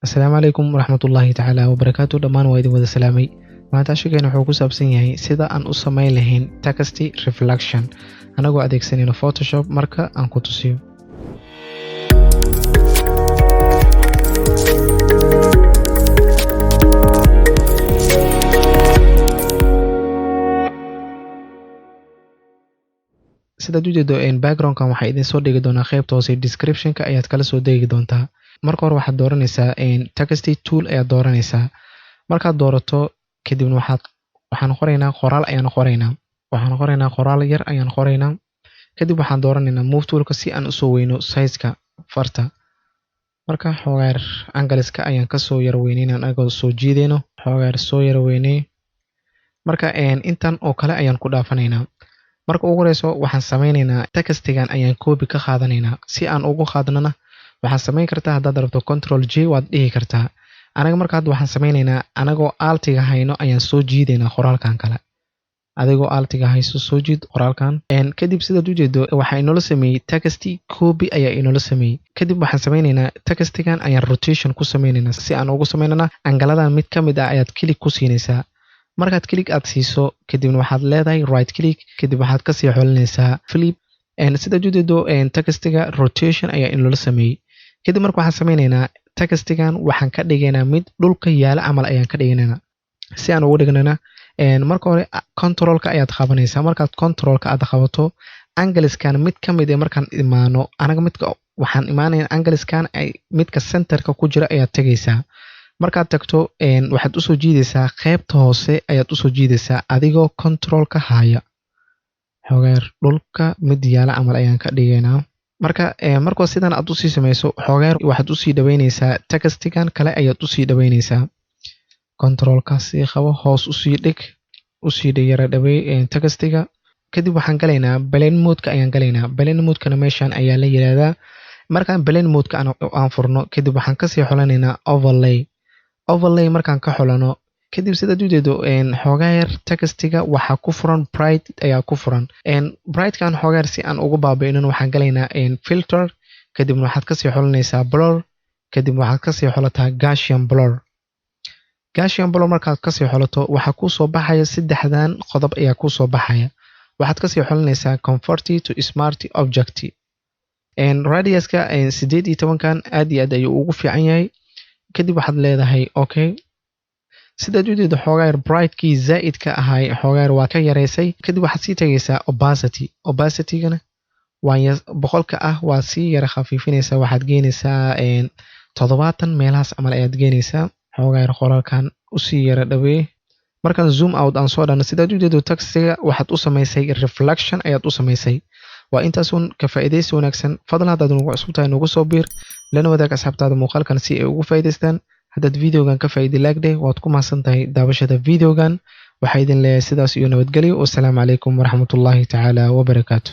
Asalaamu calaykum waraxmatullaahi tacaala wabarakaatu. dhammaan waa idin wada salaamay. maanta shaqeena wuxuu ku saabsan yahay sida aan u samayn lahayn text reflection anagoo adeegsanayno Photoshop. marka aan ku tusiyo sidaad u jeedo background-kan waxaa idin soo dhigi doonaa qaybta hoose description-ka ayaad kala soo degi doontaa. marka hore waxaad dooranaysaa text tool ayaad dooranaysaa. markaad doorato kadibna waxaan qoraynaa qoraal qoraal yar ayaan qoraynaa. kadib waxaan dooranaynaa move toolka si aan u soo weyno size-ka farta. marka xogaar angleska ayaan ka soo yar weynaynaa anagoo soo jiideyno xogaar soo yar weynay. marka intan oo kale ayaan ku dhaafanaynaa. marka ugu horeyso waxaan sameynaynaa textigan ayaan copy ka qaadanaynaa. si aan ugu qaadnana waxaad samayn kartaa haddaad rabto Ctrl J waad dhihi kartaa. anaga marka hadda waxaan sameynaynaa anagoo altiga hayno ayaan soo jiidaynaa qoraalkan kale. adigoo altiga hayso soo jiid qoraalkan. kadib sidaad u jeedo waxaa inoola sameeyey text copy ayaa inoola sameeyey. kadib waxaan sameynaynaa textigan ayaan rotation ku sameynaynaa. si aan ugu sameynana angaladan mid ka mid ah ayaad click ku siinaysaa. markaad click aad siiso kadibna waxaad leedahay right click kadib waxaad ka sii xolinaysaa flip. sidaad u jeedo textiga rotation ayaa inoola sameeyey. kadib marka waxaan sameynaynaa textigan waxaan ka dhigaynaa mid dhulka yaala camal ayaan ka dhigaynaa. si aan ugu dhignana marka hore controlka ayaad qabanaysaa. markaad controlka aad qabato angleskan mid ka mid ah markaan imaano anaga midka waxaan imaanaynaa angleskan ay midka centerka ku jira ayaad tagaysaa. markaad tagto waxaad u soo jiidaysaa qaybta hoose ayaad u soo jiidaysaa adigoo controlka haya. xogaar dhulka mid yaala camal ayaan ka dhigaynaa. marka sidan aad u sii samayso xogaar waxaad u sii dhaweynaysaa textigan kale ayaad u sii dhaweynaysaa. controlka sii qabo hoos u sii dhig yara dhaweey textiga. kadib waxaan galaynaa blend mode-ka ayaan galaynaa. blend mode-kana meeshan ayaa la yiraahdaa. markaan blend mode-ka aan furno kadib waxaan ka sii xolanaynaa overlay markaan ka xolano kadib sidaad u jeedo xogaar textiga waxaa ku furan bright ayaa ku furan. brightkan xogaar si aan ugu baabi'inin waxaan galaynaa filter kadibna waxaad ka sii xolanaysaa blur kadib waxaad ka sii xolataa Gaussian blur markaad ka sii xolato waxaa ku soo baxaya saddexdan qodob ayaa ku soo baxaya. waxaad ka sii xolanaysaa convert to smart object. radiuska 18kan aad iyo aad ayuu ugu fiican yahay. kadib waxaad leedahay okay. sidaad u jeedo xogaar brightkii zaa'idka ahay xogaar waa ka yareysay. kadib waxaad sii tagaysaa opacity-gana waa boqolka ah waa sii yara khafiifinaysaa. waxaad geynaysaa 70 meelahaas camal ayaad geynaysaa. xogaar qoraalkan u sii yara dhaweey. markaan zoom out aan soo dhano sidaad u jeedo textiga waxaad u samaysay reflection ayaad u samaysay. waa intaasun ka faa'iidaysi wanaagsan. fadlan haddaad nagu cusub tahay nagu soo biir lana wadaag asxaabtaada muuqaalkan si ay ugu faa'iidaystaan. haddaad videogan ka faa'iidi laagdeh waad ku mahadsan tahay daawashada videogan. waxaa idin leeyahay sidaas iyo nabadgelyo. wassalaamu calaykum waraxmatullaahi tacaala wabarakaatu.